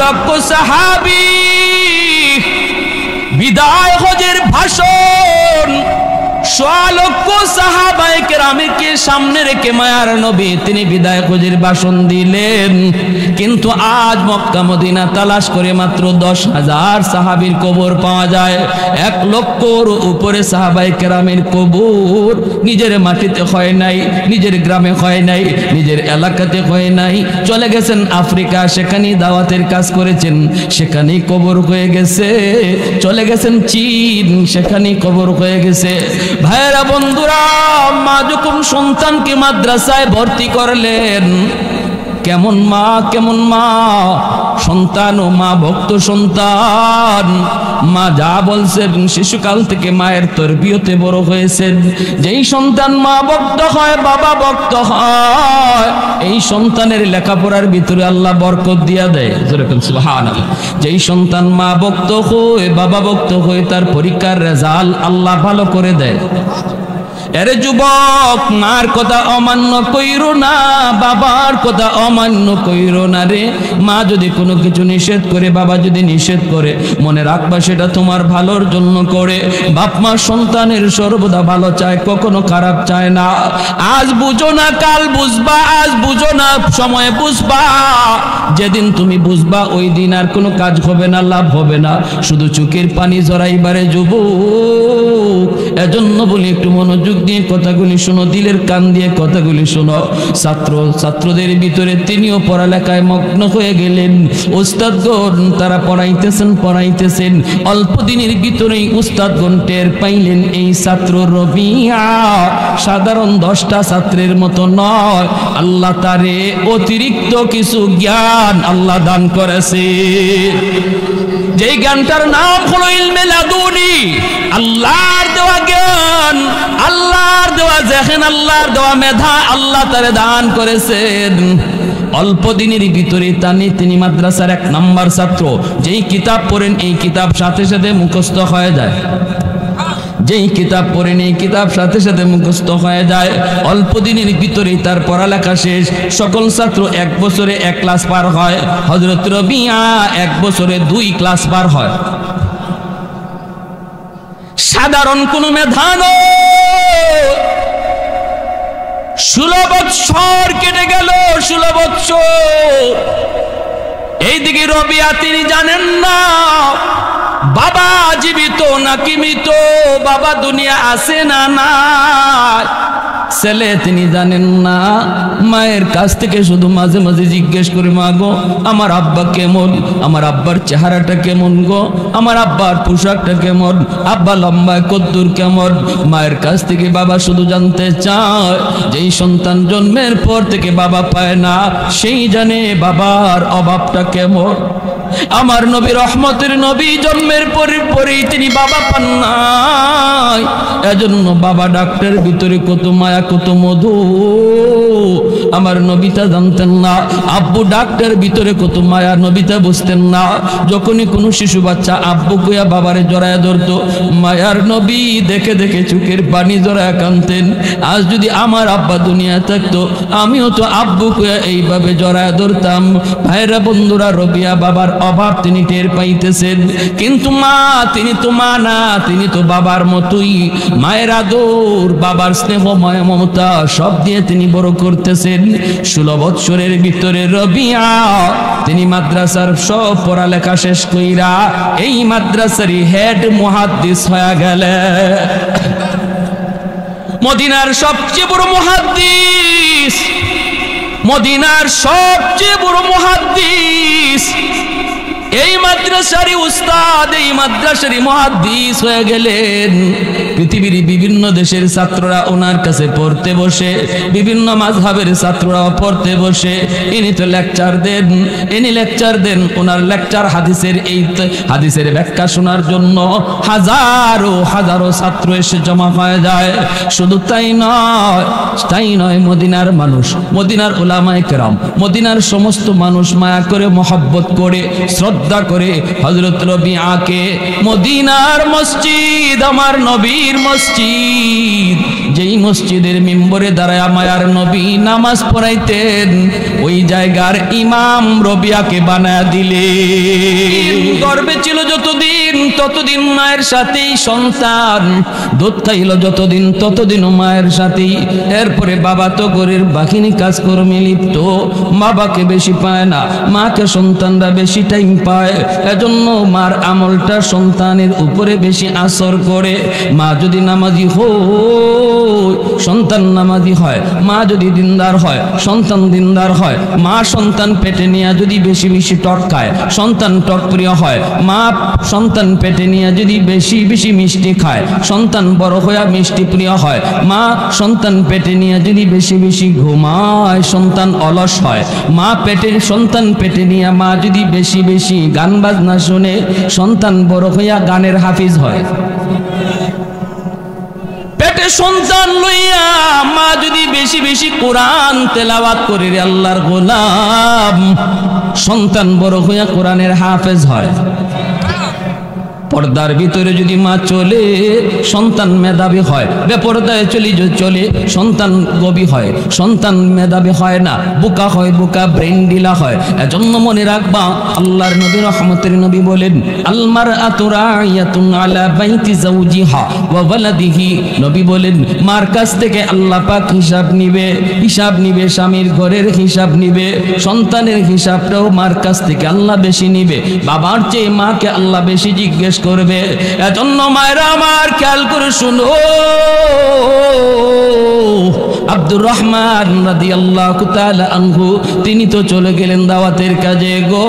লক্ষ সাহাবী বিদায় হজের ভাষণ, লক্ষ সাহাবায়ে কেরামকে সামনে রেখে মায়ার নবী তিনি বিদায় হজের ভাষণ দিলেন। কিন্তু আজ মক্কা মদিনা তালাশ করে মাত্র 10,000 সাহাবীর কবর পাওয়া যায়। 1 লক্ষর উপরে সাহাবায়ে কেরামের কবর নিজের মাটিতে হয় নাই, নিজের গ্রামে হয় নাই, নিজের এলাকাতে হয় নাই, চলে গেছেন আফ্রিকা, সেখানেই দাওয়াতের কাজ করেছেন, সেখানেই কবর হয়ে গেছে। চলে গেছেন চীন, সেখানেই কবর হয়ে গেছে। ভাইরা বন্ধুরা, মা যখন সন্তানকে মাদ্রাসায় ভর্তি করলেন, কেমন মা, কেমন মা, সন্তান ও মা ভক্ত সন্তান। মা যা বলছেন শিশুকাল থেকে মায়ের তরবিয়তে বড় হয়েছেন। যেই সন্তান মা ভক্ত হয়, বাবা ভক্ত হয়, এই সন্তানের লেখাপড়ার ভিতরে আল্লাহ বরকত দিয়া দেয়। যেরকম সুবহানাল্লাহ। যেই সন্তান মা ভক্ত হয়, বাবা ভক্ত হয়, তার পরীক্ষার রেজাল্ট আল্লাহ ভালো করে দেয়। এরে যুবক, মার কথা অমান্য কইরো না, বাবার কথা অমান্য কইরো না রে। মা যদি কোনো কিছু নিষেধ করে, বাবা যদি নিষেধ করে, মনে রাখবা সেটা তোমার ভালোর জন্য করে। বাপ মা সন্তানের সর্বদা ভালো চায়, কখনো খারাপ চায় না। আজ বুঝো না কাল বুঝবা, আজ বুঝো না সময়ে বুঝবা। যেদিন তুমি বুঝবা ওই দিন আর কোনো কাজ হবে না, লাভ হবে না, শুধু চোখের পানি জড়াইবারে যুবক। এজন্য বলি একটু মনোযোগ দিয়ে কথাগুলি শোনো, দিলের কান দিয়ে কথাগুলি শোনো। ছাত্রদের ভিতরে তিনিও পড়ালেখায় মগ্ন হয়ে গেলেন। উস্তাদগণ তারা পড়াইতেছেন। অল্প দিনের ভিতরেই উস্তাদগণ টের পাইলেন এই ছাত্র রবিয়া সাধারণ 10টা ছাত্রের মতো নয়, আল্লাহ তারে অতিরিক্ত কিছু জ্ঞান আল্লাহ দান করেছে। যেই জ্ঞানটার নাম হলো ইলমে লাদুনি, আল্লাহর দেওয়া জ্ঞান, আল্লাহর দেওয়া জেহেন, আল্লাহর দেওয়া মেধা আল্লাহ তারে দান করেছেন। অল্প দিনের ভিতরে তিনি মাদ্রাসার 1 নম্বর ছাত্র। যেই কিতাব পড়েন এই কিতাব সাথে সাথে মুখস্থ হয়ে যায়। যেই কিতাব পড়েন এই কিতাব সাথে সাথে মুখস্থ হয়ে যায়। অল্প দিনের ভিতরেই তার পড়ালেখা শেষ। সকল ছাত্র 1 বছরে 1 ক্লাস পার হয়, হযরত রবিয়া 1 বছরে 2 ক্লাস পার হয়। সাধারণ কোনো মেধা নয়। 16 বছর কেটে গেল, 16 বছর। এইদিকে রবিয়া তিনি জানেন না বাবা জীবিত নাকি মৃত, বাবা দুনিয়া আছে না নাই। ছেলে তিনি জানেন না। মায়ের কাছ থেকে শুধু মাঝে মাঝে জিজ্ঞেস করে, মা গো আমার আব্বা কেমন, আমার আব্বার চেহারাটা কেমন গো, আমার আব্বার পোশাকটা কেমন, আব্বা লম্বায় কদ্দুর কেমন। মায়ের কাছ থেকে বাবা শুধু জানতে চায়। যেই সন্তান জন্মের পর থেকে বাবা পায় না, সেই জানে বাবার অভাবটা কেমন। আমার নবী রহমতের নবী জন্মের পরেই তিনি বাবা পান নাই। এজন্য বাবা ডাক্তারের ভিতরে কত মায়া, কত মধু আমার নবীতা জানতেন না। আব্বু ডাক্তারের ভিতরে কত মায়া, নবীতা বুঝতেন না। যখনই কোনো শিশু বাচ্চা আব্বু কইয়া বাবারে জড়ায়া ধরত, মায়ার নবী দেখে দেখে চোখের পানি জড়ায়া কাঁদতেন। আজ যদি আমার আব্বা দুনিয়া থাকতো, আমিও তো আব্বু কইয়া এইভাবে জড়ায়া ধরতাম। ভাইরা বন্ধুরা, রবিয়া বাবার অভাব তিনি টের পাইতেছেন, কিন্তু মা তিনি তো মা না, তিনি তো বাবার মতোই। মায়ের আদর, বাবার স্নেহ, মায়া, মমতা সব দিয়ে তিনি বড় করতেছেন। 16 বছরের ভিতরে রবিয়া তিনি মাদ্রাসার সব পড়ালেখা শেষ কইরা এই মাদ্রাসারই হেড মুহাদ্দিস হয়ে গেলেন। মদিনার সবচেয়ে বড় মুহাদ্দিস, মদিনার সবচেয়ে বড় মুহাদ্দিস, এই মাদ্রাসারই উস্তাদ, এই মাদ্রাসারই মুহাদ্দিস হয়ে গেলেন। পৃথিবীর বিভিন্ন দেশের ছাত্ররা ওনার কাছে পড়তে বসে, বিভিন্ন মাযহাবের ছাত্ররাও পড়তে বসে। ইনি তো লেকচার দেন, ইনি লেকচার দেন। ওনার লেকচার হাদিসের ব্যাখ্যা শোনার জন্য হাজারো হাজারো ছাত্র এসে জমা হয়ে যায়। শুধু তাই নয়, মদিনার মানুষ, মদিনার উলামায়ে কেরাম, মদিনার সমস্ত মানুষ মায়া করে, মহব্বত করে, শ্রদ্ধা করে হযরত রবিআকে মদিনার মসজিদ, আমার নবীর মসজিদ, যেই মসজিদের মিম্বরে দাঁড়ায় মায়ার নবী নামাজ পড়াইতেন, ওই জায়গার ইমাম রবিআকে বানায়া দিলেন। গর্বে ছিল যতদিন ততদিন মায়ের সাথেই সন্তান, দুধ খাইল যতদিন ততদিন মায়ের সাথেই। এরপরে বাবা তো ঘরের বাকিনি কাজকর্মে লিপ্ত, বাবাকে বেশি পায় না, মাকে সন্তানরা বেশি টাইম পায়। এজন্য মার আমলটা সন্তানের উপরে বেশি আসর করে। মা যদি নামাজি হয় সন্তান নামাজি হয়, মা যদি দিনদার হয় সন্তান দিনদার হয়। মা সন্তান পেটে নিয়ে যদি বেশি বেশি টক খায় সন্তান টক প্রিয় হয়। মা সন্তান পেটে নিয়ে যদি বেশি বেশি মিষ্টি খায় সন্তান বড় হয়ে মিষ্টি প্রিয় হয়। মা সন্তান পেটে নিয়ে যদি বেশি বেশি ঘুমায় সন্তান অলস হয়। সন্তান পেটে নিয়ে মা যদি বেশি বেশি গান বাজনা শুনে সন্তান বড় হইয়া গানের হাফিজ হয়। পেটে সন্তান লইয়া মা যদি বেশি বেশি কোরআন তেলাওয়াত করে রে আল্লাহর গোলাম, সন্তান বড় হইয়া কোরআনের হাফেজ হয়। পর্দার ভিতরে যদি মা চলে সন্তান মেধাবী হয়, বেপর্দায় চলে সন্তান গবি হয়, সন্তান মেধাবী হয় না, বোকা হয়, বোকা ব্রেন ডিলা হয়। এজন্য মনে রাখবা আল্লাহর নবী রহমতের নবী বলেন আল মারআতু রাইয়াতুন আলা বাইতি যাওজিহা ওয়া ওয়ালাদিহি। নবী বলেন মার কাছ থেকে আল্লাহ পাক হিসাব নিবে, স্বামীর ঘরের হিসাব নিবে, সন্তানের হিসাবটাও মার কাছ থেকে আল্লাহ বেশি নিবে। বাবার চেয়ে মাকে আল্লাহ বেশি জিজ্ঞেস করবে। এজন্য মায়েরা আমার খেয়াল করে শুনো, আব্দুর রহমান রাদিয়াল্লাহু তাআলা আনহু তিনি তো চলে গেলেন দাওয়াতের কাজে গো।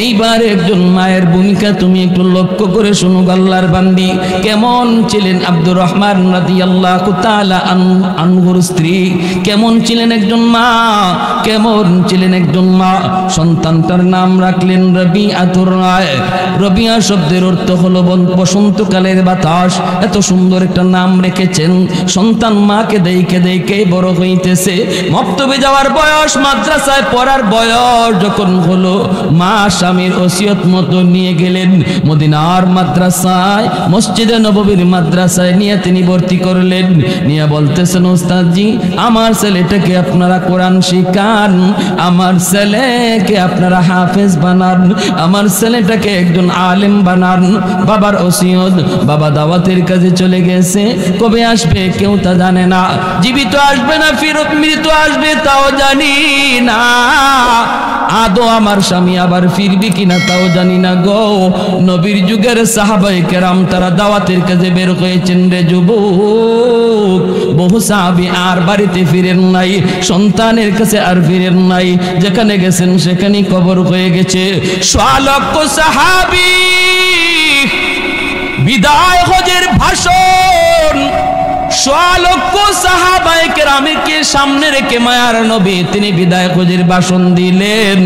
এইবার একজন মায়ের ভূমিকা তুমি একটু লক্ষ্য করে শুনো। আল্লাহর বান্দি কেমন ছিলেন আব্দুর রহমান রাদিয়াল্লাহু তাআলা আনহুর স্ত্রী, কেমন ছিলেন একজন মা, কেমন ছিলেন একজন মা। সন্তানটার নাম রাখলেন রবিআতুর রায়। রবিআ শব্দের অর্থ হলো বসন্তকালের বাতাস। এত সুন্দর একটা নাম রেখেছেন। সন্তান মাকে দেখে বড় হইতেছে, মক্তবে যাওয়ার বয়স, মাদ্রাসায় পড়ার বয়স যখন হলো, মা স্বামীর ওসিয়ত মতো নিয়ে গেলেন মদিনার মাদ্রাসায়, মসজিদে নববীর মাদ্রাসায় নিয়ে তিনি ভর্তি করলেন। নিয়ে বলতেছেন ওস্তাদজি আমার ছেলেটাকে আপনারা কোরআন শিখান, আমার ছেলেকে আপনারা হাফেজ বানান, আমার ছেলেটাকে একজন আলেম বানান। বাবার ওসিয়ত, বাবা দাওয়াতের কাজে চলে গেছে, কবে আসবে কেউ তা জানে না, জীবিত আসবে না ফিরত মৃত আসবে তাও জানি না, আদৌ আমার স্বামী আবার ফিরবি কিনা তাও জানি না গো। নবীর যুগের সাহাবায়ে কেরাম তারা দাওয়াতের কাজে বের হয়েছেন রে যুবক। বহু সাহাবী আর বাড়িতে ফিরেন নাই, সন্তানের কাছে আর ফিরেন নাই, যেখানে গেছেন সেখানেই কবর হয়ে গেছে। 100 লক্ষ সাহাবী বিদায় হজের ভাষণ, 100 লক্ষ সাহাবায়ে কেরামকে সামনে রেখে মায়ার নবী তিনি বিদায় হজের ভাষণ দিলেন।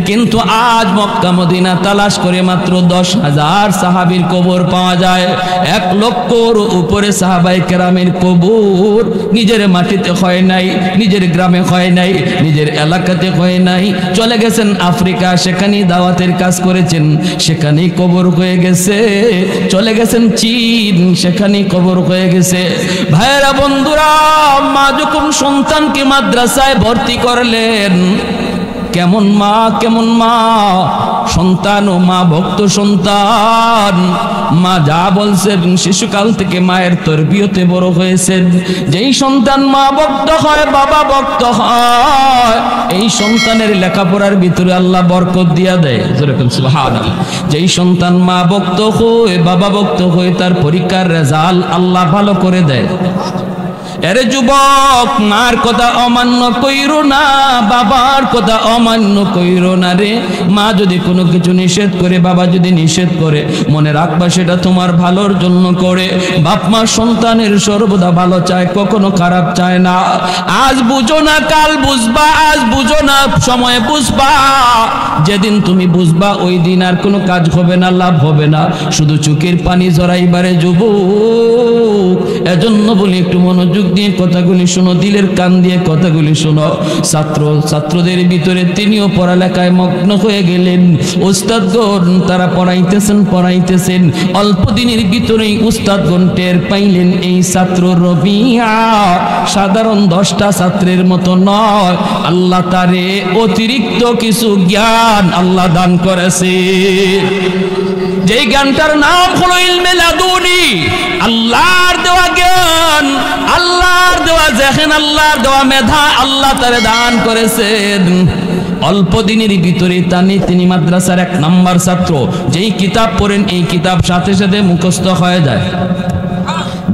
কিন্তু আজ মক্কা মদিনা তালাশ করে মাত্র 10,000 সাহাবীর কবর পাওয়া যায়। 1 লক্ষর উপরে সাহাবায়ে কেরামের কবর নিজের মাটিতে হয় নাই, নিজের গ্রামে হয় নাই, নিজের এলাকাতে হয় নাই, চলে গেছেন আফ্রিকা, সেখানেই দাওয়াতের কাজ করেছেন, সেখানেই কবর হয়ে গেছে। চলে গেছেন চীন, সেখানেই কবর হয়ে গেছে। ভাইরা বন্ধুরা, মা যখন সন্তানকে মাদ্রাসায় ভর্তি করলেন, কেমন মা, কেমন মা, সন্তান ও মা ভক্ত সন্তান। মা যা বলছেন শিশুকাল থেকে মায়ের তরবিয়তে বড় হয়েছেন। যেই সন্তান মা ভক্ত হয়, বাবা ভক্ত হয়, এই সন্তানের লেখাপড়ার ভিতরে আল্লাহ বরকত দিয়া দেয়। যেরকম সুবহানাল্লাহ। যেই সন্তান মা ভক্ত হয়, বাবা ভক্ত হয়, তার পরীক্ষার রেজাল্ট আল্লাহ ভালো করে দেয়। এরে যুবক, মার কথা অমান্য কইরো না, বাবার কথা অমান্য কইরো না রে। মা যদি কোনো কিছু নিষেধ করে, বাবা যদি নিষেধ করে, মনে রাখবা সেটা তোমার ভালোর জন্য করে। বাপ মা সন্তানের সর্বদা ভালো চায়, কখনো খারাপ চায় না। আজ বুঝো না কাল বুঝবা, আজ বুঝো না সময় বুঝবা। যেদিন তুমি বুঝবা ওই দিন আর কোনো কাজ হবে না, লাভ হবে না, শুধু চোখের পানি জড়াইবারে যুবক। এজন্য বলি একটু মনোযোগ দিয়ে কথাগুলি শোনো, দিলের কান দিয়ে কথাগুলি শোনো। ছাত্রদের ভিতরে তিনিও পড়ালেখায় মগ্ন হয়ে গেলেন। উস্তাদগণ তারা পড়াইতেছেন। অল্প দিনের ভিতরেই উস্তাদগণ টের পাইলেন এই ছাত্র রবিয়া সাধারণ 10টা ছাত্রের মতো নয়, আল্লাহ তারে অতিরিক্ত কিছু জ্ঞান আল্লাহ দান করেছে। যেই জ্ঞানটার নাম হলো ইলমে লাদুনি, আল্লাহর দেওয়া জ্ঞান, আল্লাহর দেওয়া জেহেন, আল্লাহর দেওয়া মেধা আল্লাহ তারে দান করেছেন। অল্প দিনের ভিতরে তিনি মাদ্রাসার 1 নম্বর ছাত্র। যেই কিতাব পড়েন এই কিতাব সাথে সাথে মুখস্থ হয়ে যায়,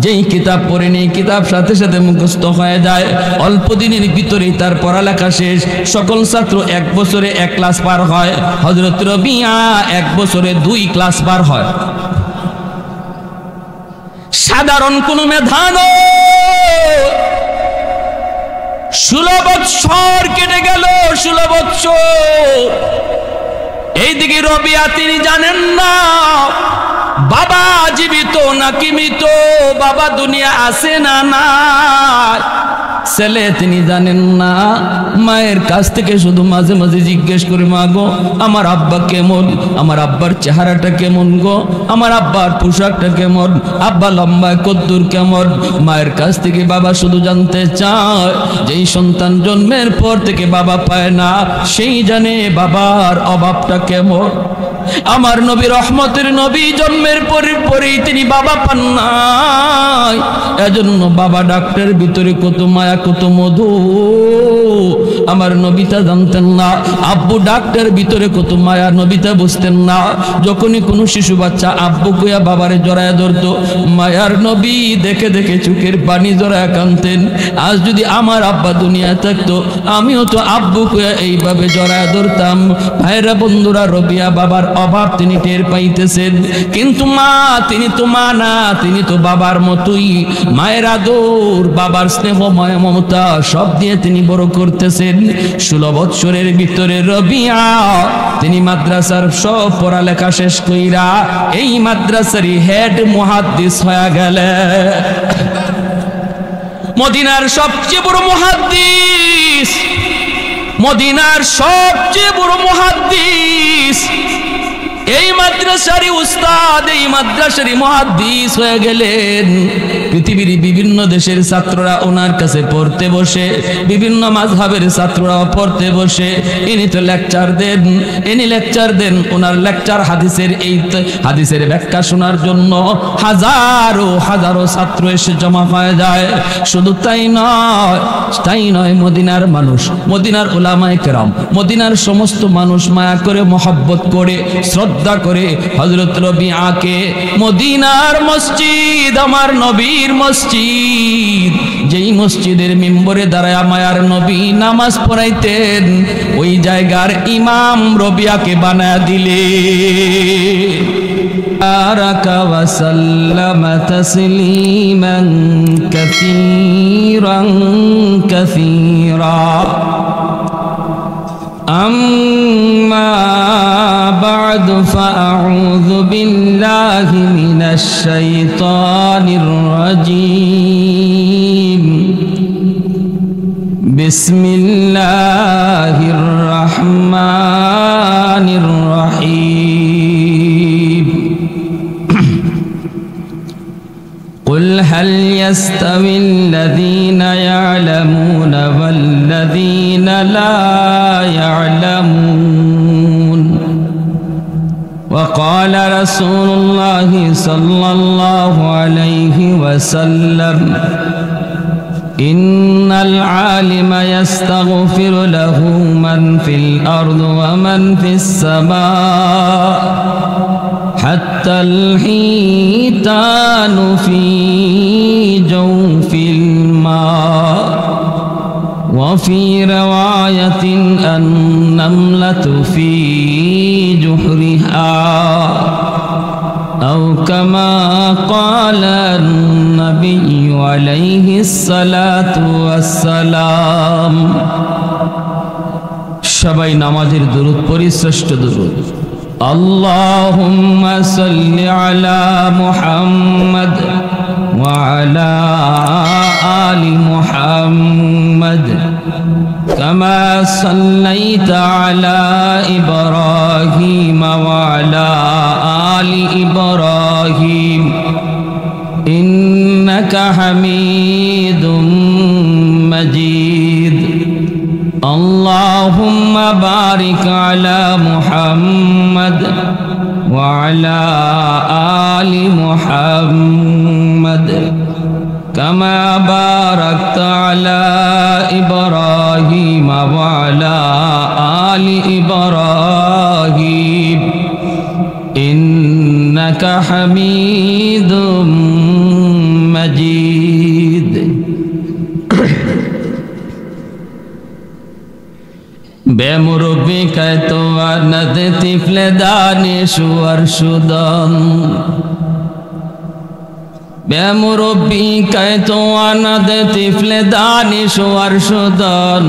যেই কিতাব পড়েন এই কিতাব সাথে সাথে মুখস্থ হয়ে যায়। অল্প দিনের ভিতরেই তার পড়ালেখা শেষ। সকল ছাত্র 1 বছরে 1 ক্লাস পার হয়, হযরত রবিয়া 1 বছরে 2 ক্লাস পার হয়। সাধারণ কোনো মেধা নয়। 16 বছর কেটে গেল, 16 বছর। এইদিকে রবিয়া তিনি জানেন না বাবা জীবিত নাকি মৃত, বাবা দুনিয়া আছে না নাই। ছেলে তিনি জানেন না। মায়ের কাছ থেকে শুধু মাঝে মাঝে জিজ্ঞেস করে, মা গো আমার আব্বা কেমন, আমার আব্বার চেহারাটা কেমন গো, আমার আব্বার পোশাকটা কেমন, আব্বা লম্বায় কদ্দুর কেমন। মায়ের কাছ থেকে বাবা শুধু জানতে চায়। যেই সন্তান জন্মের পর থেকে বাবা পায় না, সেই জানে বাবার অভাবটা কেমন। আমার নবী রহমতের নবী জন্মের পরেই তিনি বাবা পান নাই। এজন্য বাবা ডাক্তারের ভিতরে কত মায়া কত মধু আমার নবীতা জানতেন না। আব্বু ডাক্তারের ভিতরে কত মায়া নবীতা বুঝতেন না। যখনই কোনো শিশু বাচ্চা আব্বু কইয়া বাবারে জড়ায়া ধরত, মায়ার নবী দেখে দেখে চোখের পানি জড়ায়া কাঁদতেন। আজ যদি আমার আব্বা দুনিয়ায় থাকতো, আমিও তো আব্বু কইয়া এইভাবে জড়ায়া ধরতাম। ভাইরা বন্ধুরা, রবিয়া বাবার অভাব তিনি টের পাইতেছেন, কিন্তু মা তিনি তো মা না, তিনি তো বাবার মতোই। মায়ের আদর, বাবার স্নেহ, মায়া, মমতা সব দিয়ে তিনি বড় করতেছেন। 16 বছরের ভিতরে রবিয়া তিনি মাদ্রাসার সব পড়ালেখা শেষ কইরা এই মাদ্রাসারই হেড মুহাদ্দিস হয়ে গেলেন। মদিনার সবচেয়ে বড় মুহাদ্দিস, মদিনার সবচেয়ে বড় মুহাদ্দিস, এই মাদ্রাসারই উস্তাদ, এই মাদ্রাসারই মুহাদ্দিস হয়ে গেলেন। পৃথিবীর বিভিন্ন দেশের ছাত্ররা ওনার কাছে পড়তে বসে, বিভিন্ন মাযহাবের ছাত্ররা পড়তে বসে। ইনি তো লেকচার দেন, ওনার লেকচার হাদিসের ব্যাখ্যা শোনার জন্য হাজারো হাজারো ছাত্র এসে জমা হয়ে যায়। শুধু তাই নয়, মদিনার মানুষ, মদিনার উলামায়ে কেরাম, মদিনার সমস্ত মানুষ মায়া করে, মহব্বত করে, শ্রদ্ধা করে হযরত রবিআকে। মদিনার মসজিদ আমার নবীর মসজিদ, যেই মসজিদের মিম্বরে দাঁড়ায় মায়ার নবী নামাজ পড়াইতেন, ওই জায়গার ইমাম রবিআকে বানায়া দিলে। বারাকা ওয়া সাল্লামা তাসলিমান কাসীরান কাসীরা। أما بعد فأعوذ بالله من الشيطان الرجيم. بسم الله الرحمن الرحيم. قل هل يستوي الذين يعلمون والذين لا يعلمون. وقال رسول الله صلى الله عليه وسلم إن العالم يستغفر له من في الأرض ومن في السماء حتى الحيتان في جوف الماء. وفي رواية النملة في جحرها أو كما قال النبي عليه الصلاة والسلام. সবাই নামাজের দুরূদ পড়ি, শ্রেষ্ঠ দুরূদ। اللهم صل على محمد وعلى آل محمد كما صليت على إبراهيم وعلى آل إبراهيم إنك حميد مجيد اللهم بارك على محمد وعلى آل محمد كما باركت على إبراهيم وعلى آل إبراهيم إنك حميد مجيد बेमुरब्बी कहतो नद तिफले दानिश वर्षुदन बेमुरब्बी कहतो नद तिफले दानिश वर्षुदन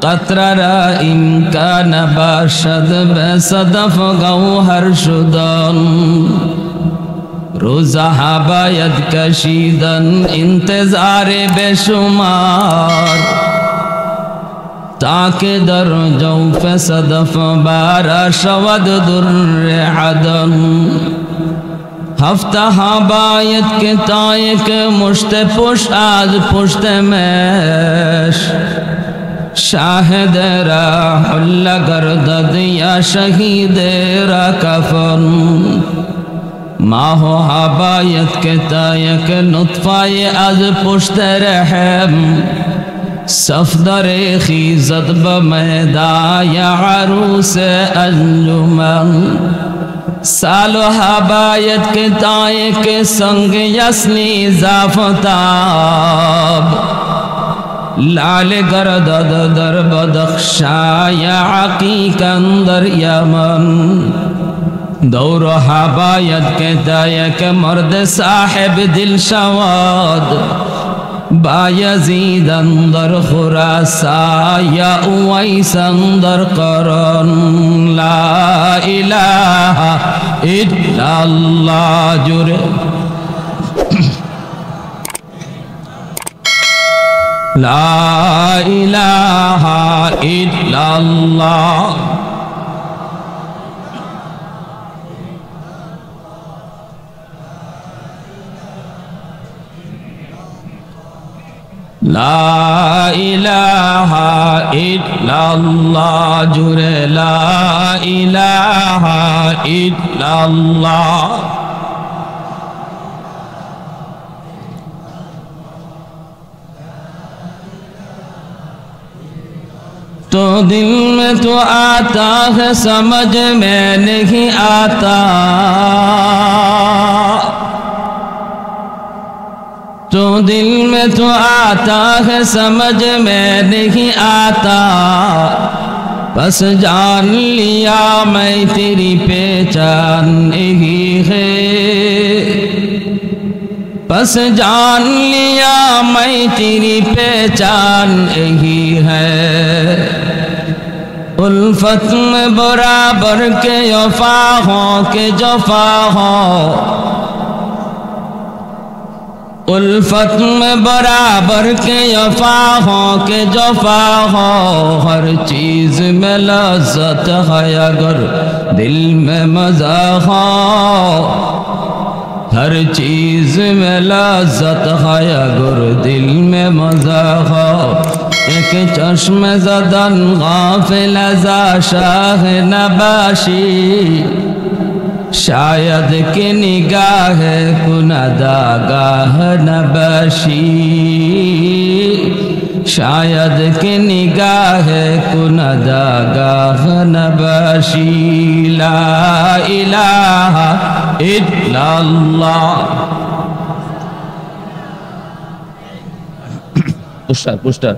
कतरा इम्कान बाशद बेसदफ गौहर शुदन रोज़ा हबायत कशीदन इंतज़ारे बेशुमार ताके दर जौफ सदफ बारा शवद दुर्र अदन हफ्ता हबायत के तायक मुश्त पुश आज पुश्त मैश शाहिद राहुल्ला गर्दद या शहीद रा कफन माहो हबायत के तायक नुत्फाए आज पुश्त रहम सफदरे खीज़त बमैदा या अरूस अंजुमन सालो हबायत के ताए के संग यसनी ज़ाफ़ताब लाल गरदद दर बदख्शा या अकीक अंदर यमन दौर हबायत के ताए के मर्द साहिब दिल शवाद बायजीद अंदर खुरासा या उवैस अंदर करन ला इलाहा इल्लल्लाह जुरे ला इलाहा इल्लल्लाह ला इलाहा इल्लल्लाह जुरे ला इलाहा इल्लल्लाह तो दिल में तो आता है समझ में नहीं आता तो दिल में तो आता है समझ में नहीं आता बस जान लिया मैं तेरी पहचान नहीं है बस जान लिया मैं तेरी पहचान नहीं है उल्फत में बराबर के वफा हो के जफा हो उल्फत में बराबर के वफा हो के जफा हो हर चीज़ में लज़्ज़त है अगर दिल में मज़ा हो हर चीज़ में लज़्ज़त है अगर दिल में मज़ा हो एक चश्म ज़दन गाफिल ज़ा शाह नबाशी शायद के निगाह कुनदागाह नबाशी शायद के निगाह कुनदागाह नबाशी ला इलाहा इल्लल्लाह पुष्टर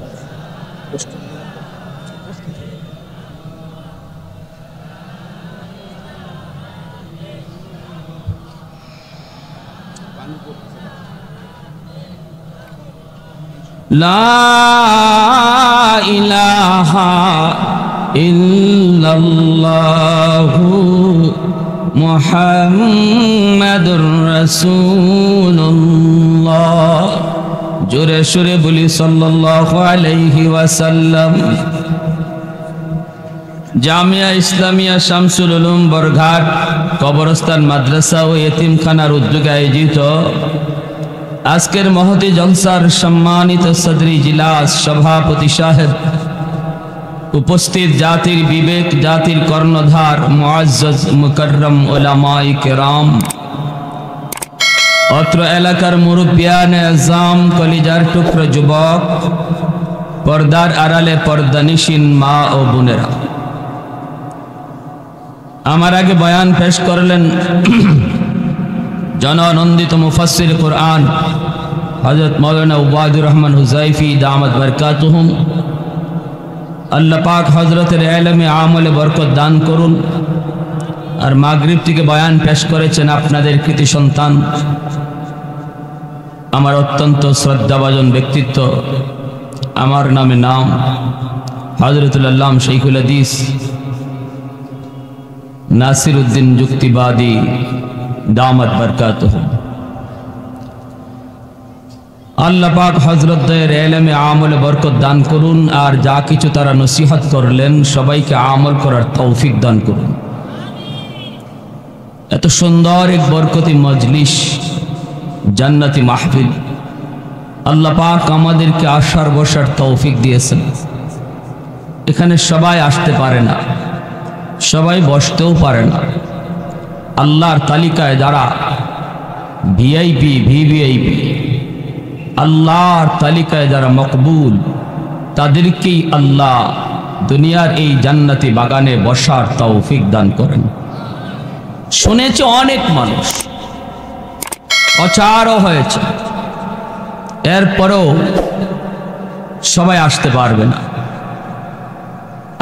ला इलाहा इल्लल्लाहु मुहम्मदुर रसूलुल्लाह জোরে সুরে বলি সাল্লাল্লাহু আলাইহি ওয়াসাল্লাম। জামিয়া ইসলামিয়া শামসুল উলুম বরঘাট কবরস্থান মাদ্রাসা ও এতিমখানার উদ্যোগে আয়োজিত আজকের মহতি জলসার সম্মানিত সদরি জিলাস সভাপতি সাহেব, উপস্থিত জাতির বিবেক, জাতির কর্ণধার মুআজ্জাজ মুকররম উলামায়ে কেরাম, অত্র এলাকার মুরব্বিয়ানে আযম, কলিজার টুকরো যুবক, পর্দার আড়ালে পর্দানিশীন মা ও বোনেরা, আমার আগে বয়ান পেশ করলেন জনানন্দিত মুফাসসির কুরআন হযরত মাওলানা উবাইদুর রহমান হুযাইফী দামাত বরকাতুহুম। আল্লাহ পাক হযরতের ইলমে আমলে বরকত দান করুন। আর মাগরিব থেকে বয়ান পেশ করেছেন আপনাদের কৃতি সন্তান, আমার অত্যন্ত শ্রদ্ধাভাজন ব্যক্তিত্ব, আমার নামে নাম হযরতুল আল্লামা শাইখুল হাদিস নাসিরউদ্দিন যুক্তিবাদী দামাত বরকাতুহুম। আল্লাহ পাক হযরতদের ইলমে আমলে বরকত দান করুন। আর যা কিছু তারা নসিহত করলেন সবাইকে আমল করার তৌফিক দান করুন। এত সুন্দর এক বরকতি মজলিস, জান্নাতি মাহফিল, আল্লাহ পাক আমাদেরকে আসার বসার তৌফিক দিয়েছেন। এখানে সবাই আসতে পারে না, সবাই বসতেও পারে না। আল্লাহর তালিকায় যারা ভিআইপি, ভিভিআইপি, আল্লাহর তালিকায় যারা মকবুল, তাদেরকেই আল্লাহ দুনিয়ার এই জান্নাতি বাগানে বসার তৌফিক দান করেন। শুনেছি অনেক মানুষ, প্রচারও হয়েছে, এরপরেও সবাই আসতে পারবে না।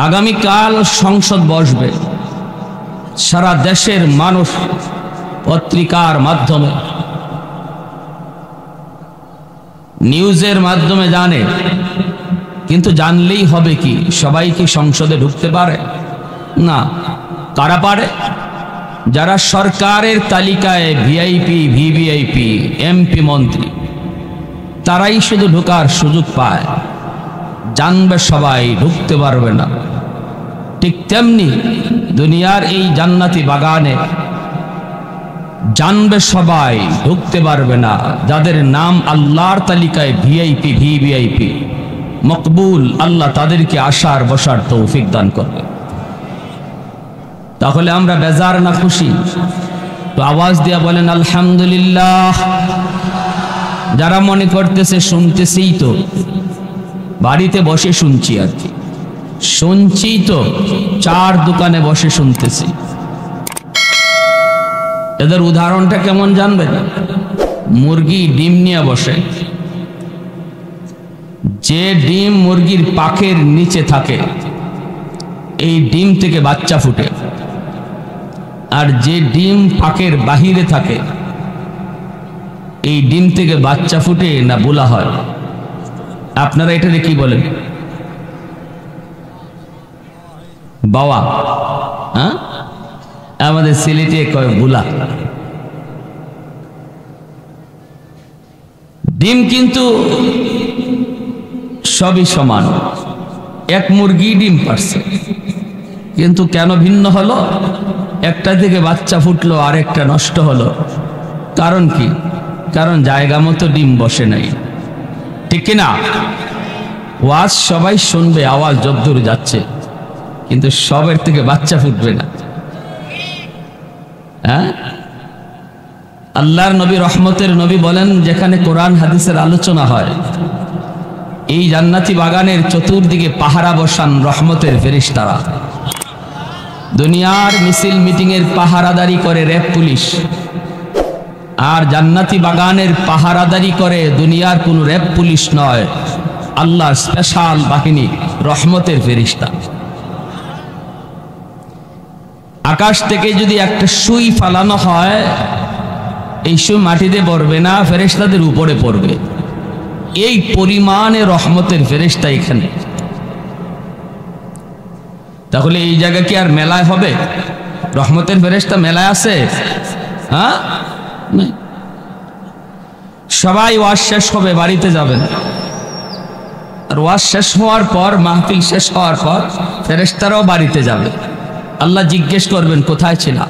আগামীকাল সংসদ বসবে, সারা দেশের মানুষ পত্রিকার মাধ্যমে, নিউজের মাধ্যমে জানে, কিন্তু জানলেই হবে কি সবাই কি সংসদে ঢুকতে পারে? না। কারা পারে? যারা সরকারের তালিকায় ভিআইপি, ভিভিআইপি, এমপি, মন্ত্রী, তারাই শুধু ঢোকার সুযোগ পায়, জানবে সবাই, ঢুকতে পারবে না। ঠিক তেমনি দুনিয়ার এই জান্নাতি বাগানে জানবে সবাই, ঢুকতে পারবে না। যাদের নাম আল্লাহর তালিকায় ভিআইপি, ভিভিআইপি, মকবুল, আল্লাহ তাদেরকে আসার বসার তৌফিক দান করবে। তাহলে আমরা বেজার না খুশি? তো আওয়াজ দিয়া বলেন আলহামদুলিল্লাহ। যারা মনে করতেছে শুনতেছি তো, বাড়িতে বসে শুনছি, আর কি শুনছি তো, চার দোকানে বসে শুনতেছি। এদের উদাহরণটা কেমন জানবেন? মুরগি ডিম নিয়ে বসে, যে ডিম মুরগির পাখের নিচে থাকে এই ডিম থেকে বাচ্চা ফুটে, আর যে ডিম পাখের বাহিরে থাকে এই ডিম থেকে বাচ্চা ফুটে না বোলা হয়। আপনারা এটাকে কি বলেন? বাওয়া। হ্যাঁ, আমাদের সিলেটে কয় বুলা। ডিম কিন্তু সবই সমান, এক মুরগি ডিম পারছে, কিন্তু কেন ভিন্ন হলো? একটা থেকে বাচ্চা ফুটলো আর একটা নষ্ট হলো। কারণ কি? কারণ জায়গা মতো ডিম বসে নাই, ঠিক কিনা? ওয়াজ সবাই শুনবে, আওয়াজ যদ্দূর যাচ্ছে, কিন্তু সবের থেকে বাচ্চা ফুটবে না। হ্যাঁ, আল্লাহর নবী, রহমতের নবী বলেন, যেখানে কোরআন হাদিসের আলোচনা হয় এই জান্নাতি বাগানের চতুর্দিকে পাহারা বসান রহমতের ফেরেশতারা। দুনিয়ার মিছিল মিটিংয়ের পাহারাদারি করে র্যাব পুলিশ, আর জান্নাতি বাগানের পাহারাদারি করে দুনিয়ার কোন র্যাব পুলিশ নয়, আল্লাহর স্পেশাল বাহিনী, রহমতের ফেরেশতা। আকাশ থেকে যদি একটা সুই ফালানো হয়, এই সুই মাটিতে পড়বে না, ফেরেশতাদের উপরে পড়বে। এই পরিমাণে রহমতের ফেরেশতা এখানে। তাহলে এই জায়গা কি আর মেলায় হবে? রহমতের ফেরেশতা মেলায় আছে? হ্যাঁ, সবাই ওয়াজ শেষ হবে, বাড়িতে যাবেন। আর ওয়াজ শেষ হওয়ার পর, মাহফিল শেষ হওয়ার পর ফেরেশতারাও বাড়িতে যাবে। আল্লাহ জিজ্ঞেস করবেন কোথায় ছিলা?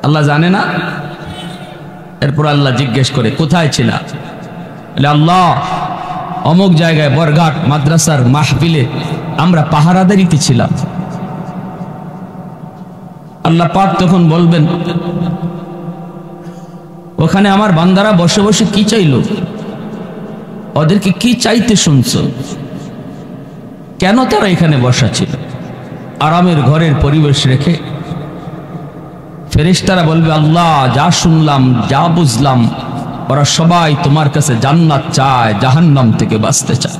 আল্লাহ জানে না? এরপর আল্লাহ জিজ্ঞেস করে কোথায় ছিলা? বলে আল্লাহ অমুক জায়গায় বরঘাট মাদ্রাসার মাহফিলে আমরা পাহারাদারিতে ছিলাম। আল্লাহ পাক তখন বলবেন ওখানে আমার বান্দারা বসে বসে কি চাইলো? ওদেরকে কি চাইতে শুনছো? কেন তারা এখানে বসা ছিল? আরামের ঘরের পরিবেশ রেখে। ফেরেশতারা বলবে আল্লাহ যা শুনলাম, যা বুঝলাম, ওরা সবাই তোমার কাছে জান্নাত চায়, জাহান্নাম থেকে বাঁচতে চায়।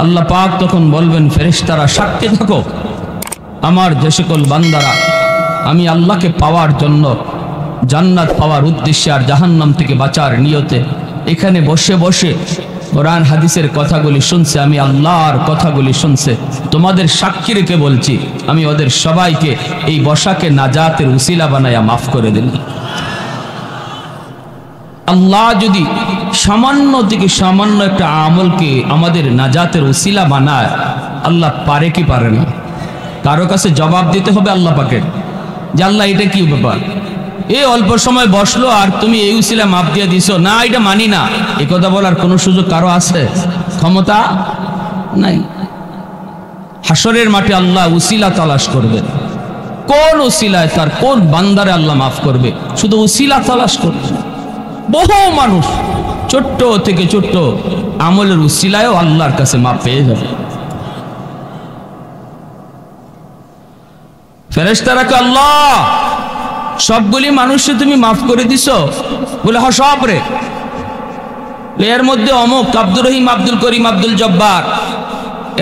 আল্লাহ পাক তখন বলবেন ফেরেশতারা সাক্ষী থাকো, আমার যে সকল বান্দারা আমি আল্লাহকে পাওয়ার জন্য, জান্নাত পাওয়ার উদ্দেশ্যে আর জাহান্নাম থেকে বাঁচার নিয়তে এখানে বসে বসে কোরআন হাদিসের কথাগুলি শুনছে, আমি আল্লাহর কথাগুলি শুনছে, তোমাদের সাক্ষী রেখে বলছি আমি ওদের সবাইকে এই বসাকে নাজাতের উসিলা বানায়া মাফ করে দিলাম। আল্লাহ যদি সামান্য থেকে সামান্য একটা আমলকে আমাদের নাজাতের উসিলা বানায়, আল্লাহ পারে কি পারে না? কারো কাছে জবাব দিতে হবে আল্লাহ পাকের যে আল্লাহ এটা কি ব্যাপার, এই অল্প সময় বসলো আর তুমি এই উসিলা মাপ দিয়ে দিছো, না এটা মানি না, এই কথা বলার কোনো সুযোগ কারো আছে? ক্ষমতা নাই। হাসরের মাঠে আল্লাহ উসিলা তালাশ করবে, কোন উসিলায় তার কোন বান্দারে আল্লাহ মাফ করবে, শুধু উসিলা তালাশ করবে। বহু মানুষ ছোট্ট থেকে ছোট্ট আমলের উসিলায়ও আল্লাহর কাছে মাপ পেয়ে যাবে। ফেরেশতারা কে আল্লাহ সবগুলি মানুষকে তুমি মাফ করে দিছো? বলে হ সব রে। এর মধ্যে অমুক আব্দুর রহিম, আব্দুল করিম, আব্দুল জব্বার,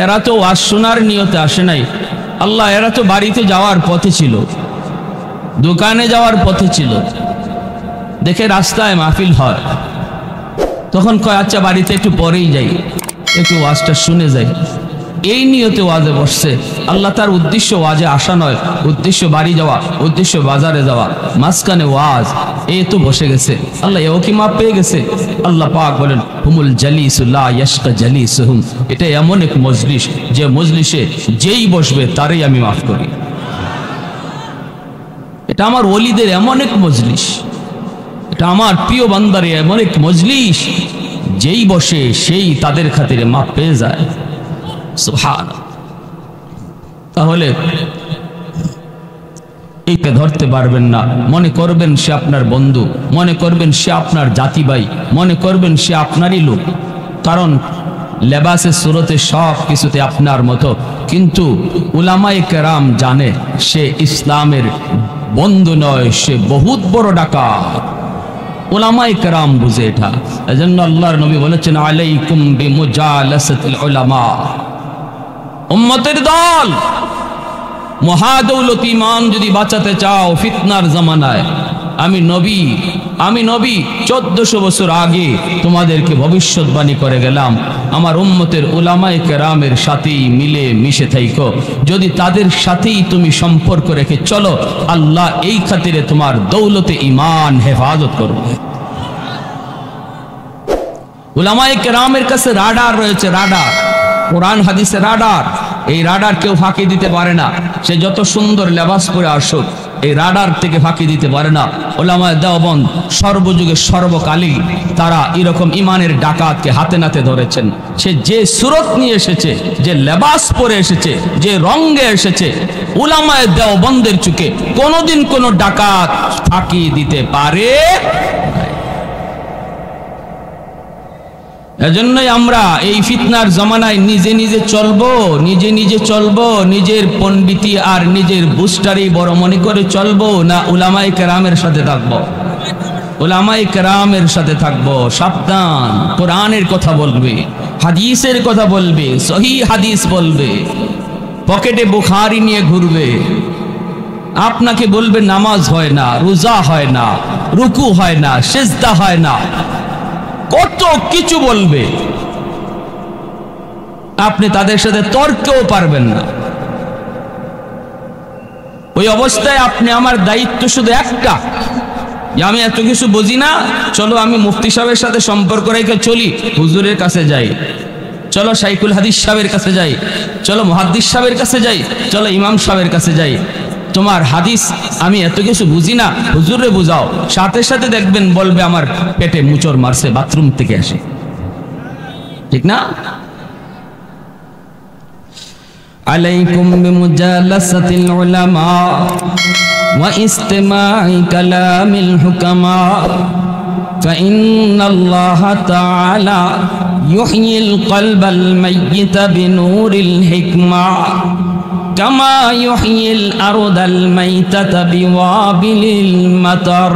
এরা তো ওয়াজ শোনার নিয়তে আসে নাই আল্লাহ, এরা তো বাড়িতে যাওয়ার পথে ছিল, দোকানে যাওয়ার পথে ছিল, দেখে রাস্তায় মাহফিল হয়, তখন কয় আচ্ছা বাড়িতে একটু পরেই যাই, একটু ওয়াজটা শুনে যাই, এই নিয়তে ওয়াজে বসছে। আল্লাহ তার উদ্দেশ্য ওয়াজে আসা নয়, উদ্দেশ্য বাড়ি যাওয়া, উদ্দেশ্য বাজারে যাওয়া, মাঝখানে ওয়াজ, এ তো বসে গেছে, আল্লাহ এও কি মাপ পেয়ে গেছে? আল্লাহ পাক বলেন হুমুল জালিসু লা ইয়াশকা জালিসুহুম, এটা এমন এক মজলিস যে মজলিসে যেই বসবে তারই আমি মাফ করি। এটা আমার ওলিদের এমন এক মজলিস, এটা আমার প্রিয় বান্দারে এমন এক মজলিস, যেই বসে সেই তাদের খাতিরে মাপ পেয়ে যায়। সুবহানাল্লাহ। তাহলে এইটা ধরতে পারবেন না, মনে করবেন সে আপনার বন্ধু, মনে করবেন সে আপনার জাতি ভাই, মনে করবেন সে আপনারই লোক, কারণ লেবাসে সুরতে সব কিছুতে আপনার মতো, কিন্তু উলামায়ে কেরাম জানে সে ইসলামের বন্ধু নয়, সে বহুত বড় ডাকাত। উলামায়ে কেরাম বুঝে এটা, এজন্য আল্লাহর নবী বলেছেন আলাইকুম বিমুজালাসাতিল উলামা। উম্মতের দল, মহাদৌলত ঈমান যদি বাঁচাতে চাও ফিতনার জামানায়, আমি নবী 1400 বছর আগে তোমাদেরকে ভবিষ্যৎবাণী করে গেলাম, আমার উম্মতের উলামায়ে কেরামের সাথেই মিলে মিশে থাইকো। যদি তাদের সাথেই তুমি সম্পর্ক রেখে চলো, আল্লাহ এই খাতিরে তোমার দৌলতে ঈমান হেফাজত করবে। উলামায়ে কেরামের কাছে রাডার রয়েছে, রাডার, কোরআন হাদিসে রাডার। এই রাডার কেউ ফাঁকি দিতে পারে না, সে যত সুন্দর লেবাস পরে আসুক, এই রাডার থেকে ফাঁকি দিতে পারে না। উলামায়ে দেওবন্দ সর্বযুগে সর্বকালেই তারা এরকম ইমানের ডাকাতকে হাতে নাতে ধরেছেন। সে যে সুরত নিয়ে এসেছে, যে লেবাস পরে এসেছে, যে রঙে এসেছে, উলামায়ে দেওবন্দের চোখে কোনোদিন কোনো ডাকাত ফাঁকি দিতে পারে। এজন্যই আমরা এই ফিতনার জমানায় নিজে নিজে চলবো, নিজের পণ্ডিতি আর নিজের বুস্টারি বড় মনে করে চলবো, না উলামায়ে কেরামের সাথে থাকবো? উলামায়ে কেরামের সাথে থাকবো। সাবধান, কোরআনের কথা বলবে, হাদিসের কথা বলবে, সহিহ হাদিস বলবে, পকেটে বুখারী নিয়ে ঘুরবে, আপনাকে বলবে নামাজ হয় না, রোজা হয় না, রুকু হয় না, সিজদা হয় না, কত কিছু বলবে, আপনি তাদের সাথে তর্কেও পারবেন না। ওই অবস্থায় আপনি আমার দায়িত্ব শুধু একটা, যে আমি এত কিছু বুঝি না, চলো আমি মুফতি সাহেবের সাথে সম্পর্ক রেখে চলি, হুজুরের কাছে যাই, চলো শাইখুল হাদিস সাহেবের কাছে যাই, চলো মুহাদ্দিস সাহেবের কাছে যাই, চলো ইমাম সাহেবের কাছে যাই, তোমার হাদিস আমি এত কিছু বুঝি না, হুজুরে বুঝাও। সাথে সাথে দেখবেন বলবে আমার পেটে মুচড় মারছে, বাথরুম থেকে আসে, ঠিক না? আলাইকুম বিমুজালাসাতিল উলামা ওয়া ইস্তিমা'i কালামিল হুকামা فإن الله تعالى يحيي القلب الميت بنور الحكمة كما يحيي الأرض الميتة بوابل المطر।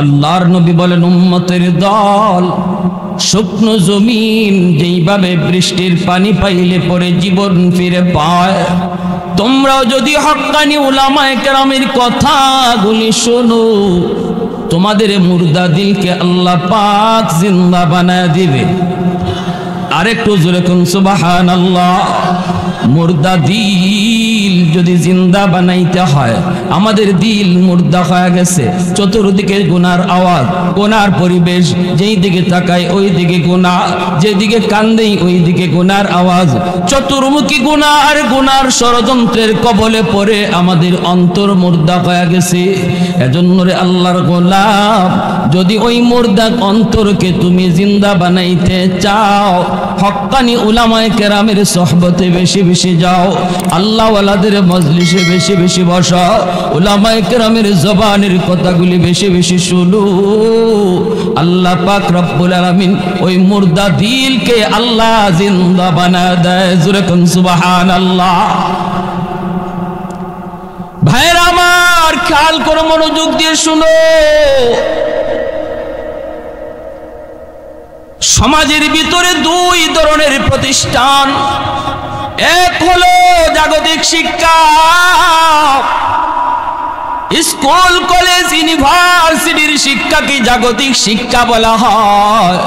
আল্লাহর নবী বলেন, উম্মতের দল, শুকনো জমিন যেইভাবে বৃষ্টির পানি পাইলে পরে জীবন ফিরে পায়, তোমরাও যদি হক্কানি উলামায়ে কেরামের কথাগুলি শোনো, তোমাদের মুর্দা দিলকে আল্লাহ পাক জিন্দা বানায় দিবে। আরেকটু জোরে কোন সুবহানাল্লাহ। মুর্দা দিল যদি জিন্দা বানাইতে হয়, আমাদের দিল মুর্দা হয়ে গেছে, চতুর্দিকে গুনার আওয়াজ, গুনার পরিবেশ, যেই দিকে তাকাই ওই দিকে গুনাহ, যেদিকে কান্দেই ওই দিকে গুনার আওয়াজ, চতুর্মুখী গুনাহ আর গুনার ষড়যন্ত্রের কবলে পড়ে আমাদের অন্তর মুর্দা হয়ে গেছে। এজন্য রে আল্লাহর গোলাম, যদি ওই মুর্দা অন্তরকে তুমি জিন্দা বানাইতে চাও, হক্কানি উলামায়ে কেরামের সোহবতে বেশি বেশি যাও, আল্লাহ ওয়ালাদের মজলিসে বেশি বেশি বসো, উলামায়ে কেরামের জবানের কথাগুলি বেশি বেশি শুনো। আল্লাহ পাক রব্বুল আলামিন ওই মুর্দা দিলকে আল্লাহ জিন্দা বানায় দেয়। জোরে কোন সুবহানাল্লাহ। ভাইরা আমার, খেয়াল করো, মনোযোগ দিয়ে শুনো। সমাজের ভিতরে দুই ধরনের প্রতিষ্ঠান, এক হলো জাগতিক শিক্ষা, স্কুল কলেজ ইউনিভার্সিটির শিক্ষাকে জাগতিক শিক্ষা বলা হয়।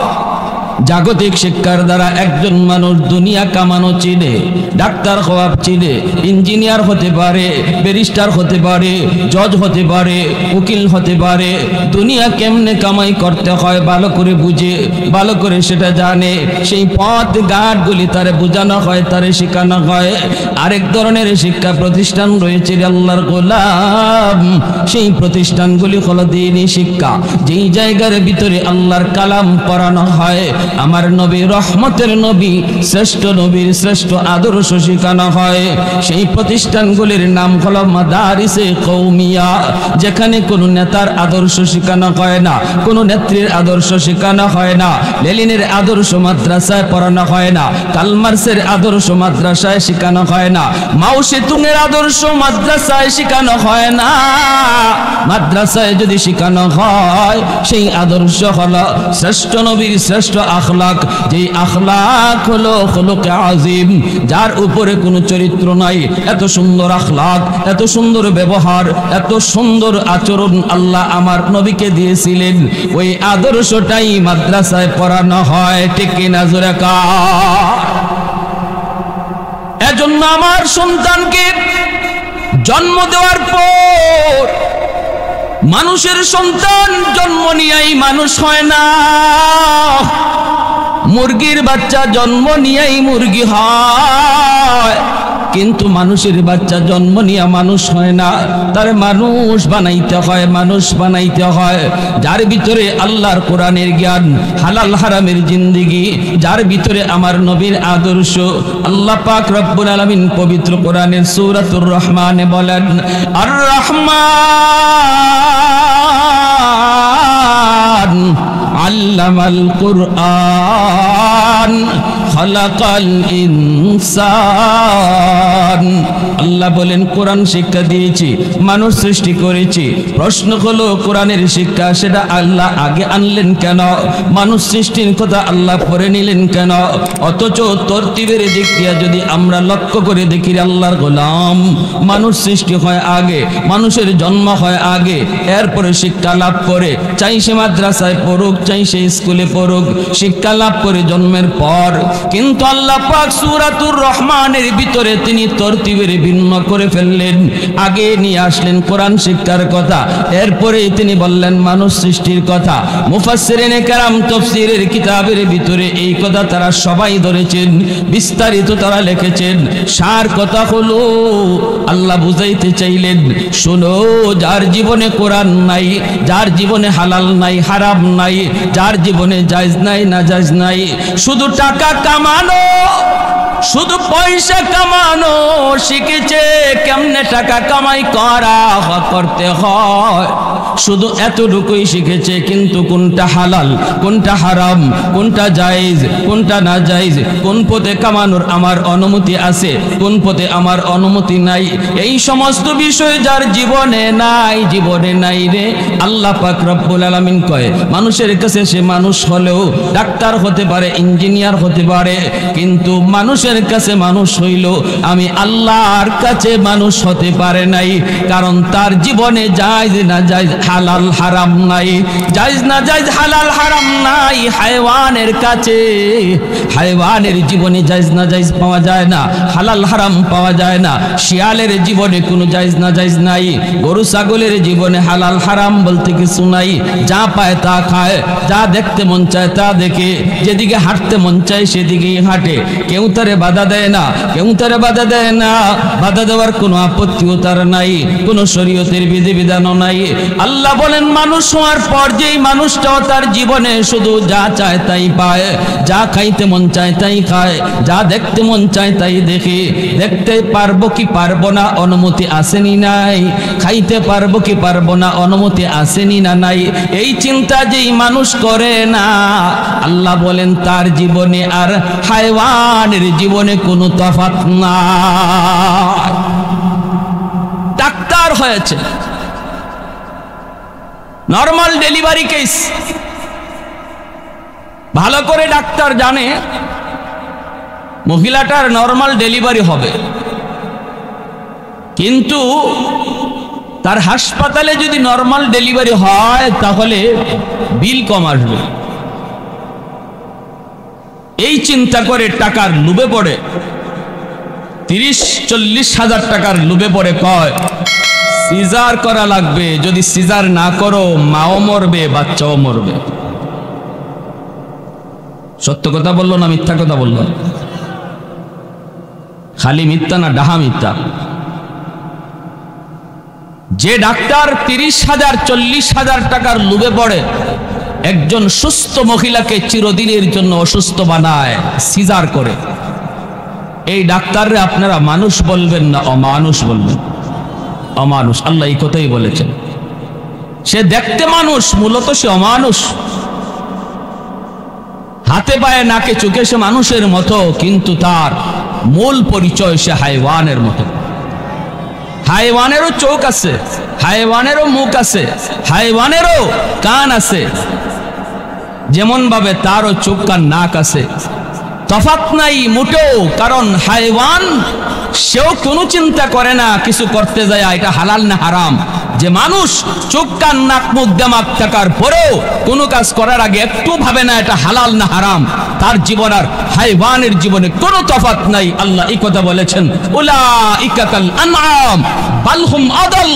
জাগতিক শিক্ষার দ্বারা একজন মানুষ দুনিয়া কামানো চিনে, ডাক্তার হওয়া চিনে, ইঞ্জিনিয়ার হতে পারে, ব্যারিস্টার হতে পারে, জজ হতে পারে, উকিল হতে পারে। দুনিয়া কেমনে কামাই করতে হয় ভালো করে বুঝে, ভালো করে সেটা জানে, সেই পথ ঘাটগুলি তারে বোঝানো হয়, তারে শেখানো হয়। আরেক ধরনের শিক্ষা প্রতিষ্ঠান রয়েছে আল্লাহর গোলাম, সেই প্রতিষ্ঠানগুলি হলো দ্বীনি শিক্ষা, যেই জায়গার ভিতরে আল্লাহর কালাম পড়ানো হয়, আমার নবী রহমতের নবী, শ্রেষ্ঠ নবীর শ্রেষ্ঠ আদর্শ শেখানো হয়। সেই প্রতিষ্ঠানগুলির নাম হলো মাদারিসে কওমিয়া, যেখানে কোনো নেতার আদর্শ শেখানো হয় না, কোনো নেত্রীর আদর্শ শেখানো হয় না, লেনিনের আদর্শ মাদ্রাসায় পড়ানো হয় না, কালমার্সের আদর্শ মাদ্রাসায় শেখানো হয় না, মাও সেতুংয়ের আদর্শ মাদ্রাসায় শেখানো হয় না। মাদ্রাসায় যদি শেখানো হয়, সেই আদর্শ হলো শ্রেষ্ঠ নবীর শ্রেষ্ঠ আখলাক, যেই আখলাক হলো খুলুকে আজিম, যার উপরে কোনো চরিত্র নাই। এত সুন্দর আখলাক, এত সুন্দর ব্যবহার, এত সুন্দর আচরণ আল্লাহ আমার নবীকে দিয়েছিলেন, ওই আদর্শটাই মাদ্রাসায় পড়ানো হয়, ঠিক কিনা জোরে কার? এজন্য আমার সন্তানকে জন্ম দেওয়ার পর, মানুষের সন্তান জন্ম নিয়েই মানুষ হয় না, মুরগির বাচ্চা জন্ম নিয়েই মুরগি হয়, কিন্তু মানুষের বাচ্চা জন্ম নিয়ে মানুষ হয় না, তার মানুষ বানাইতে হয়, মানুষ বানাইতে হয়। যার ভিতরে আল্লাহর কোরআনের জ্ঞান, হালাল হারামের জিন্দেগি, যার ভিতরে আমার নবীর আদর্শ। আল্লাহ পাক রব্বুল আলামিন পবিত্র কোরআনের সূরাতুর রহমানে বলেন, আর রহমান আল্লামাল কুরআন খালাকাল ইনসান। আল্লাহ বলেন, কোরআন শিক্ষা দিয়েছি, মানুষ সৃষ্টি করেছি। প্রশ্ন হলো, কোরআনের শিক্ষা সেটা আল্লাহ আগে আনলেন কেন? মানুষ সৃষ্টির কথা আল্লাহ পরে নিলেন কেন? অথচ তরতিবের দিক দিয়ে যদি আমরা লক্ষ্য করে দেখি, আল্লাহর গোলাম, মানুষ সৃষ্টি হয় আগে, মানুষের জন্ম হয় আগে, এরপরে শিক্ষা লাভ করে, চাই সে মাদ্রাসায় পড়ুক, চাই সে স্কুলে পড়ুক, শিক্ষা লাভ করে জন্মের পর। কিন্তু আল্লাহ পাক সূরাতুর রহমানের ভিতরে তিনি তরতিবের ভিন্ন করে ফেললেন। আগে নিয়ে আসলেন কোরআন শিক্ষার কথা, এরপরে তিনি বললেন মানুষ সৃষ্টির কথা। মুফাসসিরিনে কেরাম তাফসীরের কিতাবের ভিতরে এই কথা তারা সবাই ধরেছেন, বিস্তারিত তারা লিখেছেন। সার কথা হলো আল্লাহ বুঝাইতে চাইলেন, শোনো, যার জীবনে কোরআন নাই, যার জীবনে হালাল নাই হারাম নাই, যার জীবনে জায়েজ নাই নাজায়েজ নাই, শুধু টাকা কামানো, শুধু পয়সা কামানো শিখেছে, কেমনে টাকা কামাই করতে হয় শুধু এতটুকুই শিখেছে। কিন্তু কোনটা হালাল কোনটা হারাম, কোনটা জায়েজ কোনটা না জায়েজ, কোন পথে কামানোর আমার অনুমতি আছে কোন পথে আমার অনুমতি নাই, এই সমস্ত বিষয় যার জীবনে নাই রে। আল্লাহ পাক রব্বুল আলামিন কয়, মানুষের কাছে সে মানুষ হলেও ডাক্তার হতে পারে, ইঞ্জিনিয়ার হতে পারে, কিন্তু মানুষের কাছে মানুষ হইল, আমি আল্লাহর কাছে মানুষ হতে পারে নাই। কারণ তার জীবনে জায়েজ না জায়েজ হালাল হারাম নাই, জায়েজ না জায়েজ হালাল হারাম নাই। হায়ওয়ানের কাছে, হায়ওয়ানের জীবনে জায়েজ না জায়েজ পাওয়া যায় না, হালাল হারাম পাওয়া যায় না। শিয়ালের জীবনে কোনো জায়েজ না জায়েজ নাই, গরু ছাগলের জীবনে হালাল হারাম বলতে কিছু নাই। যা পায় তা খায়, যা দেখতে মন চায় তা দেখে, যেদিকে হাঁটতে মন চায় সেদিকেই হাঁটে। কেউ তারে বাধা দেয় না, কেউ তারে বাধা দেয় না, বাধা দেওয়ার কোনো আপত্তিও তার নাই, কোনো শরীয়তের বিধিবিধানও নাই। আল্লাহ বলেন, মানুষ হওয়ার পর যেই মানুষটাও তার জীবনে শুধু যা চায় তাই পায়, যা খাইতে মন চায় তাই খায়, যা দেখতে মন চায় তাই দেখে। দেখতে পারবো কি পারবো না অনুমতি আসেনি নাই, খাইতে পারবো কি পারবো না অনুমতি আসেনি না নাই, এই চিন্তা যেই মানুষ করে না, আল্লাহ বলেন তার জীবনে আর হায়ওয়ানের জীবনে কোনো তফাৎ নাই। ডাক্তার হয়েছে, নরমাল ডেলিভারি কেস, ভালো করে ডাক্তার জানে মহিলাটার নরমাল ডেলিভারি হবে, কিন্তু তার হাসপাতালে যদি নরমাল ডেলিভারি হয় তাহলে বিল কম আসবে। এই চিন্তা করে টাকার লোভে পড়ে, 30-40 হাজার টাকার লোভে পড়ে কয় সিজার করা লাগবে, যদি সিজার না করো মাও মরবে বাচ্চাও মরবে। সত্য কথা বললো না মিথ্যা কথা বললো? খালি মিথ্যা না ডাহা মিথ্যা? যে ডাক্তার 30,000-40,000 টাকার লোভে পড়ে একজন সুস্থ মহিলাকে চিরদিনের জন্য অসুস্থ বানায়, সিজার করে, এই ডাক্তাররে আপনারা মানুষ বলবেন না অমানুষ বলবেন? অমানুষ। আল্লাহ এই কথাই বলেছেন। সে দেখতে মানুষ, মূলত সে অমানুষ। হাতে পায়ে নাকে চোখে সে মানুষের মতো, কিন্তু তার মূল পরিচয় সে হায়ওয়ানের মতো। হায়ওয়ানেরও চোখ আছে, হায়ওয়ানেরও মুখ আছে, হায়ওয়ানেরও কান আছে, যেমন ভাবে তারও চোখ কান নাক আছে। তফাৎ নাই মোটেও, কারণ হায়ওয়ান সেও কোনো চিন্তা করে না কিছু করতে যায় এটা হালাল না হারাম। যে মানুষ চোখ কান নাক মুখ দিমাগ থাকার পরেও কোনো কাজ করার আগে একটু ভাবে না এটা হালাল না হারাম, তার জীবন আর হায়ওয়ানের জীবনে কোনো তফাৎ নাই। আল্লাহ এই কথা বলেছেন, উলাইকা কাল আনআম বাল হুম আদাল,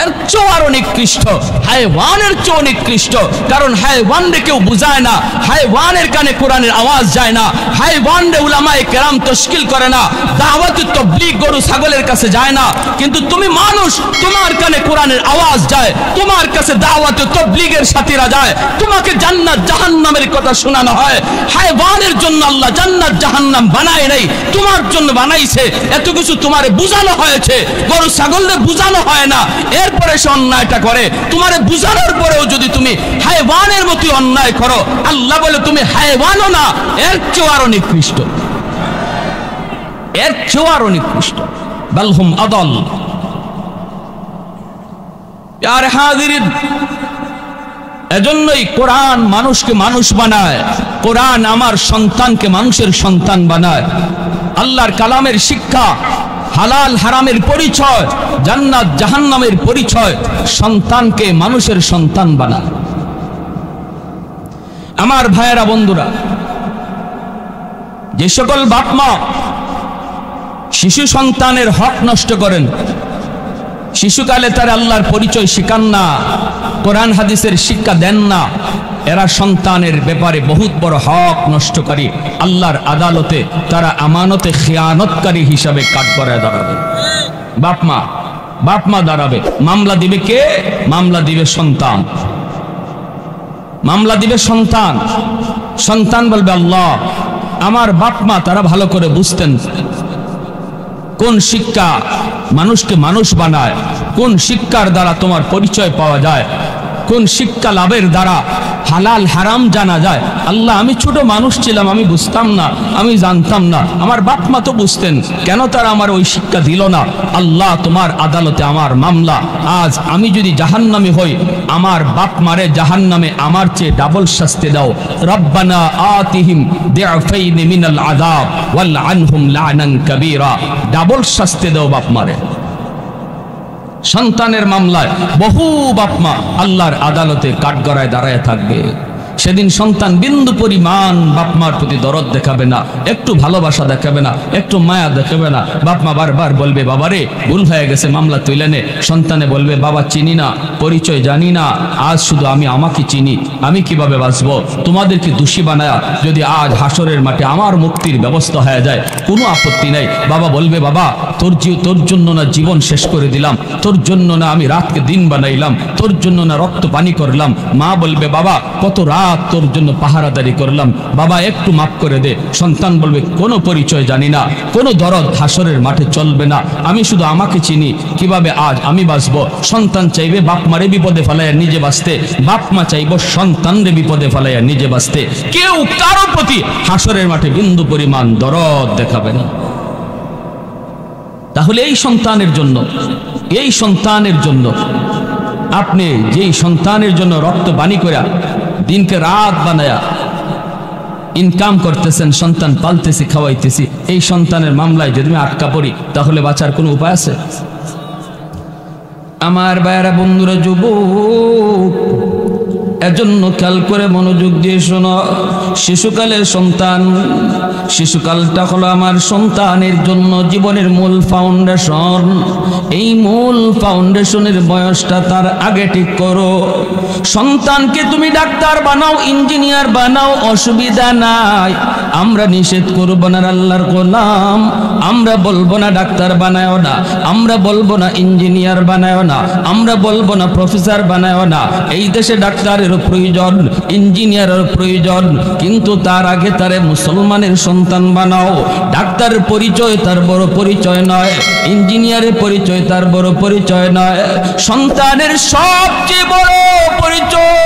এর চেয়েও আরো নিকৃষ্ট, হায়ওয়ানের চেয়েও নিকৃষ্ট। কারণ হায়ওয়ানরে কেউ বুঝায় না, হায়ওয়ানের কানে কোরআনের আওয়াজ যায় না, হায়ওয়ানরে উলামায়ে কেরাম তশকিল করে না, দাওয়াতুত তাবলীগ গরু ছাগলের কাছে যায় না। কিন্তু তুমি মানুষ, তোমার কানে কোরআনের আওয়াজ যায়, তোমার কাছে দাওয়াতুত তাবলীগের সাথীরা যায়, তোমাকে জান্নাত জাহান্নামের কথা শোনানো হয়। হায়ওয়ানের জন্য আল্লাহ জান্নাত জাহান্নাম বানায় নাই, তোমার জন্য বানাইছে। এত কিছু তোমারে বুঝানো হয়েছে, গরু ছাগলদের বুঝানো হয় না, এরপরে সে অন্যায়টা করে। তোমারে বুঝানোর পরেও যদি তুমি হায়ওয়ানের মতো অন্যায় করো, আল্লাহ বলে তুমি হায়ওয়ানও না, এর চেয়েও আরো নিকৃষ্ট, এর চেয়েও আরো নিকৃষ্ট। বাল হুম আদাল। আর হাজিরিন, এজন্যই কোরআন মানুষকে মানুষ বানায়, কোরআন আমার সন্তানকে মানুষের সন্তান বানায়। আল্লাহর কালামের শিক্ষা হালাল হারামের পরিচয়, জান্নাত জাহান্নামের পরিচয়, সন্তানকে মানুষের সন্তান বানায়। আমার ভাইয়েরা বন্ধুরা, যে সকল বাপ মা শিশু সন্তানের হক নষ্ট করেন, শিশুকালে তারা আল্লাহর পরিচয় শিখান না, কোরআন হাদিসের শিক্ষা দেন না, এরা সন্তানের ব্যাপারে বহুত বড় হক নষ্টকারী, আল্লাহর আদালতে তারা আমানতে খিয়ানতকারী হিসাবে কাঠগড়ায় দাঁড়াবে। বাপ মা দাঁড়াবে। মামলা দিবে কে? মামলা দিবে সন্তান। মামলা দিবে সন্তান। সন্তান বলবে, আল্লাহ, আমার বাপ মা তারা ভালো করে বুঝতেন কোন শিক্ষা মানুষকে মানুষ বানায়, কোন শিক্ষার দ্বারা তোমার পরিচয় পাওয়া যায়, কোন শিক্ষা লাভের দ্বারা হালাল হারাম জানা যায়। আল্লাহ, আমি ছোট মানুষ ছিলাম, আমি বুঝতাম না, আমি জানতাম না, আমার বাপ মা তো বুঝতেন, কেন তারা আমার ওই শিক্ষা দিল না? আল্লাহ, তোমার আদালতে আমার মামলা। আজ আমি যদি জাহান্নামী হই, আমার বাপ মারে জাহান্নামে আমার চেয়ে ডাবল শাস্তি দাও। রব্বানা আতিহিম দিআফাইনি মিনাল আযাব ওয়াল আনহুম লা'নান কাবীরা। ডাবল শাস্তি দাও বাপ মারে। সন্তানের মামলায় বহু বাপ মা আল্লাহর আদালতে কাঠগড়ায় দাঁড়ায় থাকবে। সেদিন সন্তান বিন্দু পরিমাণ বাপ মার প্রতি দরদ দেখাবে না, একটু ভালোবাসা দেখাবে না, একটু মায়া দেখাবে না। বাপ মা বারবার বলবে, বাবারে ভুল হয়ে গেছে, মামলা তুলে নে। সন্তানে বলবে, বাবা চিনি না, পরিচয় জানি না, আজ শুধু আমি আমাকে চিনি, আমি কিভাবে বাঁচবো? তোমাদেরকে দোষী বানায়া যদি আজ হাসরের মাঠে আমার মুক্তির ব্যবস্থা হয়ে যায়, কোনো আপত্তি নাই। বাবা বলবে, বাবা তোর জন্য না জীবন শেষ করে দিলাম, তোর জন্য না আমি রাতকে দিন বানাইলাম, তোর জন্য না রক্ত পানি করলাম। মা বলবে, বাবা কত রাত তোর জন্য পাহারাদারি করলাম, বাবা একটু মাফ করে দে। সন্তান বলবে, কোনো পরিচয় জানি না, কোনো দরদ হাসরের মাঠে চলবে না, আমি শুধু আমাকে চিনি, কিভাবে আজ আমি বাঁচবো? সন্তান চাইবে বাপ মারে বিপদে ফেলাইয়া নিজে বাঁচতে, বাপ মা চাইব সন্তানরে বিপদে ফেলাইয়া নিজে বাঁচতে। কেউ কারো প্রতি হাসরের মাঠে বিন্দু পরিমাণ দরদ দেখাবে না। তাহলে এই সন্তানের জন্য আপনি যেই সন্তানের জন্য রক্ত পানি করে দিনকে রাত বানায়া ইনকাম করতেছেন, সন্তান পালতেছি, খাওয়াইতেছি, এই সন্তানের মামলায় যদি আমি আটকা পড়ি, তাহলে বাঁচার কোনো উপায় আছে? আমার ভাইয়েরা বন্ধুরা, যুবক, এজন্য খেয়াল করে মনোযোগ দিয়ে শোনো। শিশুকালের সন্তান, শিশুকালটা হলো আমার সন্তানের জন্য জীবনের মূল ফাউন্ডেশন। এই মূল ফাউন্ডেশনের বয়সটা তার আগে ঠিক করো। সন্তানকে তুমি ডাক্তার বানাও, ইঞ্জিনিয়ার বানাও, অসুবিধা নাই, আমরা নিষেধ করবো না। আল্লাহর গোলাম, আমরা বলবো না ডাক্তার বানায়ও না, আমরা বলবো না ইঞ্জিনিয়ার বানায়ও না, আমরা বলবো না প্রফেসর বানায়ও না। এই দেশে ডাক্তারের প্রয়োজন, ইঞ্জিনিয়ারের প্রয়োজন, কিন্তু তার আগে তারে মুসলমানের সন্তান বানাও। ডাক্তারের পরিচয় তার বড় পরিচয় নয়, ইঞ্জিনিয়ারের পরিচয় তার বড় পরিচয় নয়। সন্তানের সবচেয়ে বড় পরিচয়,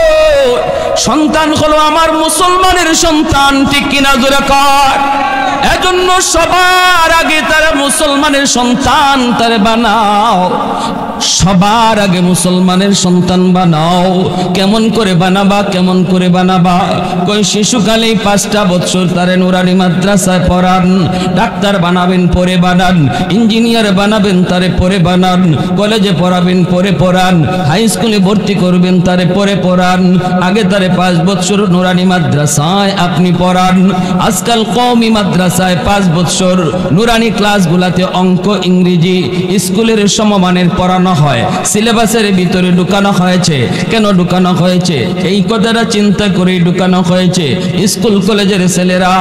সন্তান হলো আমার মুসলমানের সন্তান, ঠিক কিনা জোরে কর। এজন্য সবার আগে তারা মুসলমানের সন্তান তারে বানাও, সবার আগে মুসলমানের সন্তান বানাও। কেমন করে বানাবা? কেমন করে বানাবা? কই শিশুকালেই 5টা বছর তারে নুরানি মাদ্রাসায় পড়ান। ডাক্তার বানাবেন পরে বানান, ইঞ্জিনিয়ার বানাবেন তারে পরে বানান, কলেজে পড়াবেন পরে পড়ান, হাই স্কুলে ভর্তি করবেন তারে পরে পড়ান। আগে তারে 5 বছর নুরানি মাদ্রাসায় আপনি পড়ান। আজকাল কওমি মাদ্রাসায় 5 বছর নুরানি ক্লাসগুলাতে অঙ্ক, ইংরেজি স্কুলের সমমানের পড়ানো হয়, সিলেবাসের ভিতরে ঢুকানো হয়েছে। কেন ঢুকানো হয়েছে? এই কথাটা চিন্তা করে ঢুকানো হয়েছে। স্কুল কলেজের ছেলেরা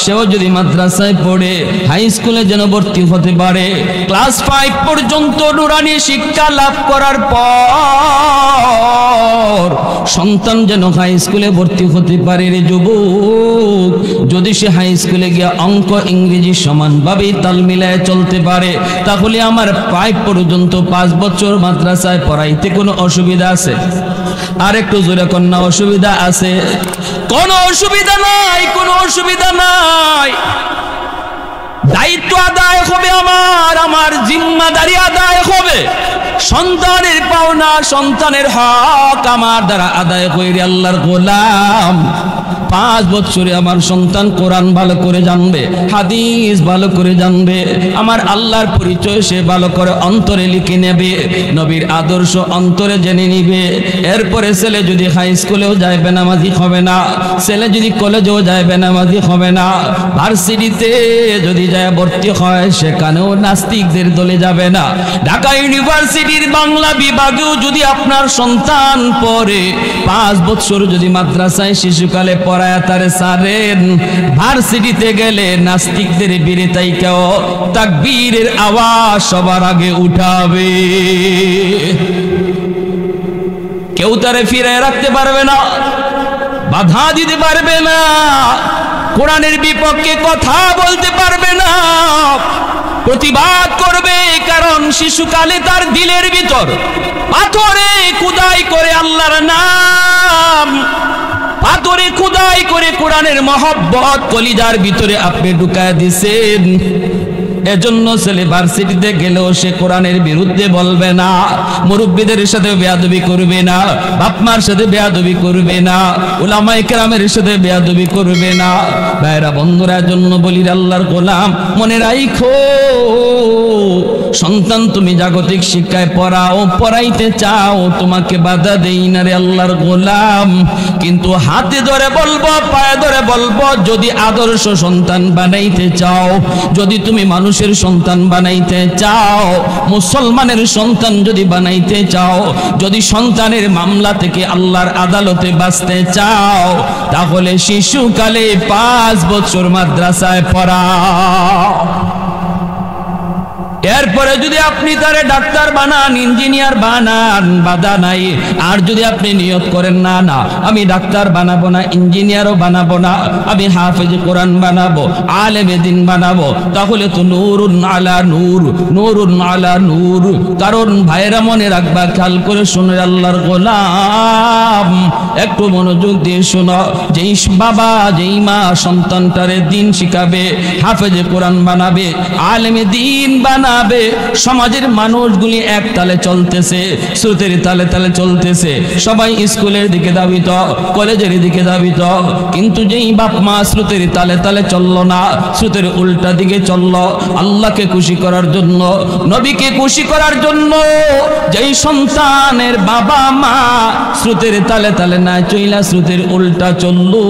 সেও যদি মাদ্রাসায় পড়ে হাই স্কুলে যেন ভর্তি হতে পারে। ক্লাস 5 পর্যন্ত নুরানি শিক্ষা লাভ করার পর সন্তান যেন হাই স্কুলে ভর্তি হতে পারে। রে যুবক, যদি সে হাই স্কুলে গিয়ে অঙ্ক, ইংরেজি সমানভাবে তাল মিলায় চলতে পারে, তাহলে আমার 5 পর্যন্ত 5 বছর মাদ্রাসায় পড়াইতে কোনো অসুবিধা আছে? আর একটু জোরে কন্যা, অসুবিধা আছে? কোনো অসুবিধা নাই, কোনো অসুবিধা নাই। দায়িত্ব আদায় হবে, আমার জিম্মাদারি আদায় হবে। সন্তানের পাওনা সন্তানের হক আমার দ্বারা আদায় কইরে আল্লাহর গোলাম 5 বছরে আমার সন্তান কোরআন ভালো করে জানবে, হাদিস ভালো করে জানবে, আমার আল্লাহর পরিচয় সে ভালো করে অন্তরে লিখে নেবে, নবীর আদর্শ অন্তরে জেনে নিবে। এরপরে ছেলে যদি হাই স্কুলেও যায় বেনামাজি হবে না, ছেলে যদি কলেজেও যায় বেনামাজি হবে না, ভার্সিটিতে যদি যায় ভর্তি হয় সেখানেও নাস্তিকদের দলে যাবে না। ঢাকা ইউনিভার্সিটির বাংলা বিভাগেও যদি আপনার সন্তান পড়ে 5 বছর যদি মাদ্রাসায় শিশুকালে পড়ায় তারে সারেন, ভার্সিটিতে গেলে নাস্তিকদের বিরতাইকেও তাকবীরের আওয়াজ সবার আগে উঠাবে। কেউ তারে ফিরে রাখতে পারবে না, বাধা দিতে পারবে না, কোরআনের বিপক্ষে কথা বলতে পারবে না, প্রতিবাদ করবে। কারণ শিশুকালে তার দিলের ভিতর পাথরে খুদাই করে আল্লাহর নাম, পাথরে খুদাই করে কোরআনের মহব্বত কলিজার ভিতরে আপনি ঢুকায় দিছেন। এজন্য ছেলে ভার্সিটিতে গেলেও সে কোরআনের বিরুদ্ধে বলবে না, মুরব্বীদের সাথে বেয়াদবি করবে না, বাপমার সাথে বেয়াদবি করবে না, উলামায়ে কেরামের সাথে বেয়াদবি করবে না। ভাইরা বন্ধুরা, জন্য বলি আল্লাহর গোলাম মনে রাখো, সন্তান তুমি জাগতিক শিক্ষায় পড়াও, পড়াইতে চাও, তোমাকে বাধা দেই না রে আল্লাহর গোলাম। কিন্তু হাতে ধরে বলবো, পায়ে ধরে বলবো, যদি আদর্শ সন্তান বানাইতে চাও, যদি তুমি মানুষের সন্তান বানাইতে চাও, মুসলমানের সন্তান যদি বানাইতে চাও, যদি সন্তানের মামলা থেকে আল্লাহর আদালতে বাঁচতে চাও, তাহলে শিশুকালে 5 বছর মাদ্রাসায় পড়াও। এরপরে যদি আপনি তারে ডাক্তার বানান, ইঞ্জিনিয়ার বানান, বাধা নাই। আর যদি আপনি নিয়ত করেন না না আমি ডাক্তার বানাবো না, ইঞ্জিনিয়ারও বানাবো না, আমি হাফেজ কোরআন বানাবো, আলেমে দিন বানাবো, তাহলে তো নূরুন আলা নূর, নূরুন আলা নূর। কারণ ভাইরা মনে রাখবা, খেয়াল করে শুনে আল্লাহর গোলাম, একটু মনোযোগ দিয়ে শোনো, যেই বাবা যেই মা সন্তানটারে দিন শিখাবে, হাফেজে কোরআন বানাবে, আলেমে দিন বানাবে, সমাজের মানুষগুলি এক তালে চলতেছে, স্রোতের তালে তালে চলতেছে, সবাই স্কুলের দিকে ধাবিত, কলেজের দিকে ধাবিত। কিন্তু যেই বাপ মা স্রোতের তালে তালে চললো না, স্রোতের উল্টা দিকে চললো, আল্লাহকে খুশি করার জন্য, নবীকে খুশি করার জন্য, যেই সন্তানের বাবা মা স্রোতের তালে তালে না চইলা স্রোতের উল্টা চললো,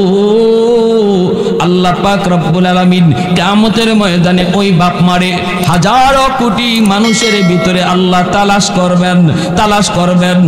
আল্লাহ পাক রব্বুল আলামিন কিয়ামতের ময়দানে ওই বাপ মারে হাজারো কোটি মানুষের ভিতরে আল্লাহ তালাশ করবেন।